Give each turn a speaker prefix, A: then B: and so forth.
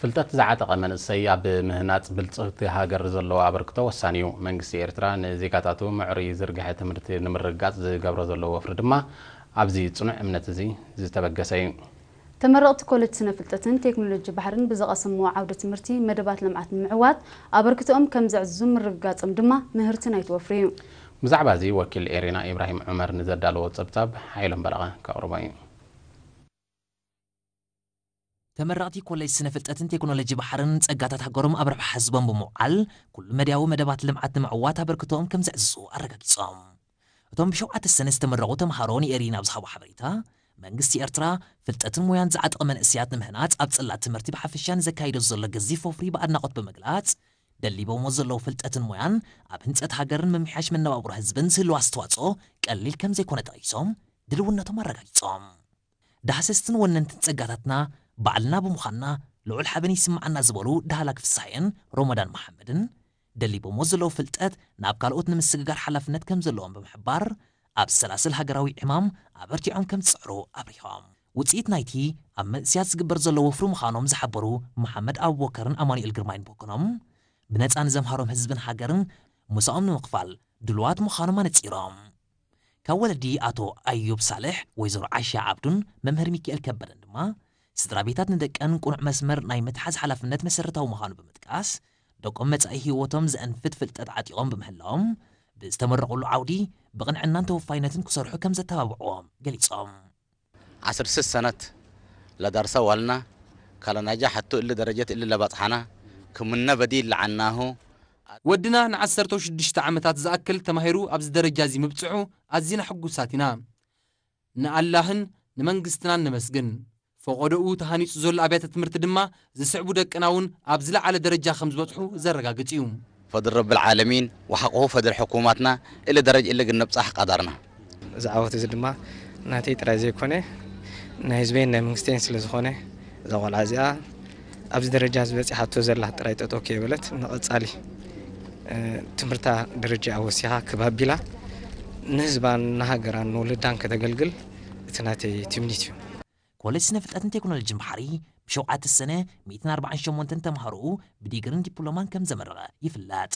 A: ፍልጠት ዝዓጠቐ መንእሰይ ኣብ ምህናፅ ብልፅግቲ ሃገር ዘለዎ ኣበርክቶ ወሳኒ እዩ። መንግስቲ ኤርትራ ንዜጋታቱ ምዕሩይ ዝርግሐ ትምህርቲ ንምርጋፅ ዝገብሮ ዘሎ ወፍሪ ድማ ኣብዚ ጽኑዕ እምነት እዚ ዝተበገሰ እዩ።
B: ተመረቕቲ ኮሌጅ ስነ ፍልጠትን ቴክኖሎጂ ባሕርን ብዝቐሰምዎ ዓውደ ትምህርቲ መደባት ልምዓት ንምዕዋት ኣበርክቶኦም ከም ዘዕዝዙ ምርግጋጾም ድማ ምህርቲ ናይቲ ወፍሪ እዩ።
A: ብዛዕባ እዚ ወኪል ኤሪና ኢብራሂም ዑመር ንዘዳለዎ ፀብጻብ ሓይሎም በረቐ ከቕርቦ እዩ።
C: ተመረቕቲ ኮሌጅ ስነ ፍልጠትን ቴክኖሎጂ ባሕርን ጸጋታት ሃገሮም ኣብ ረብሓ ህዝቦም ብምውዓል ኩሉ መድያዊ መደባት ልምዓት ንምዕዋት ኣበርክቶኦም ከም ዘዕዝዙ ኣረጋጊጾም። እቶም ብሸውዓተ ሰነ ዝተመረቑ ተምሃሮ ንኤሪና ብዝሃቦ ሓበሬታ መንግስቲ ኤርትራ ፍልጠትን ሞያን ዝዓጠቐ መንእስያት ንምህናፅ ኣብ ጽላት ትምህርቲ ብሓፈሻ ንዘካይዶ ዘሎ ገዚፍ ወፍሪ ብኣድናቖት ብምግላጽ ደሊቦሞ ዘለዉ ፍልጠትን ሞያን ኣብ ህንፀት ሃገርን ምምሕያሽ መነባብሮ ህዝብን ዝህልዎ ኣስተዋፅኦ ቀሊል ከም ዘይኮነ ጠቒሶም ድልውነቶም ኣረጋጊጾም ዳሃሰስትን ወነንትን ጸጋታትና ባዕልና ብምዃንና ልዑል ሓበን ይስምዓና ዝበሉ ዳህላክ ፍሳሕን ሮመዳን መሓመድን ደሊቦሞ ዘለዉ ፍልጠት ናብ ካልኦት ንምስግጋር ሓላፍነት ከም ዘለዎም ብምሕባር ኣብ ሰላስል ሃገራዊ ዕማም ኣበርቲዖም ከም ዝፅዕሩ ኣብሪሆም ውፅኢት ናይቲ ኣብ መንእስያት ዝግበር ዘሎ ወፍሪ ምዃኖም ዝሓበሩ መሓመድ ኣቡበከርን ኣማኒኤል ግርማይን በኮኖም ብነፃ ንዘምሃሮም ህዝብን ሃገርን ሙሳኦም ንምኽፋል ድልዋት ምዃኖም ኣነፂሮም ካብ ወለዲ ኣቶ ኣዩብ ሳልሕ ወይዘሮ ዓሻ ዓብዱን መምህር ሚካኤል ከበደን ድማ ስድራ ቤታት ንደቀን ቁኑዕ መስመር ናይ ምትሓዝ ሓላፍነት መሰረታዊ ምዃኑ ብምጥቃስ ደቆም መጻኢ ህይወቶም ዘአንፍት ፍልጠት ዓጢቖም ብምህላዎም ብዝተመረቑሉ ዓውዲ ብቕንዕናን ተወፋይነትን ክሰርሑ ከም ዘተባብዕዎም ገሊፆም
D: 16 سنة لدرسة والنا كلا نجاح حتى إلا درجات إلا لبطحنا كمنا بديل لعناه
E: ودنا نعسرتو شدشت عمتات زأكل تماهيرو أبز درجة زي مبتعو أزينا حقو ساتنا نعلهن نمنقستنا نمسجن فقدو تهاني زول أبيات تمرت دما زي سعبو دك أناون أبزلا على درجة 5 بطحو زرقا قتيوم
D: فضل رب العالمين وحقه فضل حكوماتنا إلا درجة إلا قلنا بصح قدرنا
F: زعوت زدما ناتي ترازي كونه نهزبين نمنستين سلزخونه زوال عزيا أبز درجة زبتي حتى زرلا ترايت أوكي بلت نقصالي تمرتا درجة أوسيها كبابيلا نهزبان نهاجران نولدان كدقلقل تناتي تمنيتيو
C: كوليج سنة فلتاتن تكنولوجي بحري بشوعات السنة 248 تمهرو بديجرن دبلومان كم زمرغة يفلات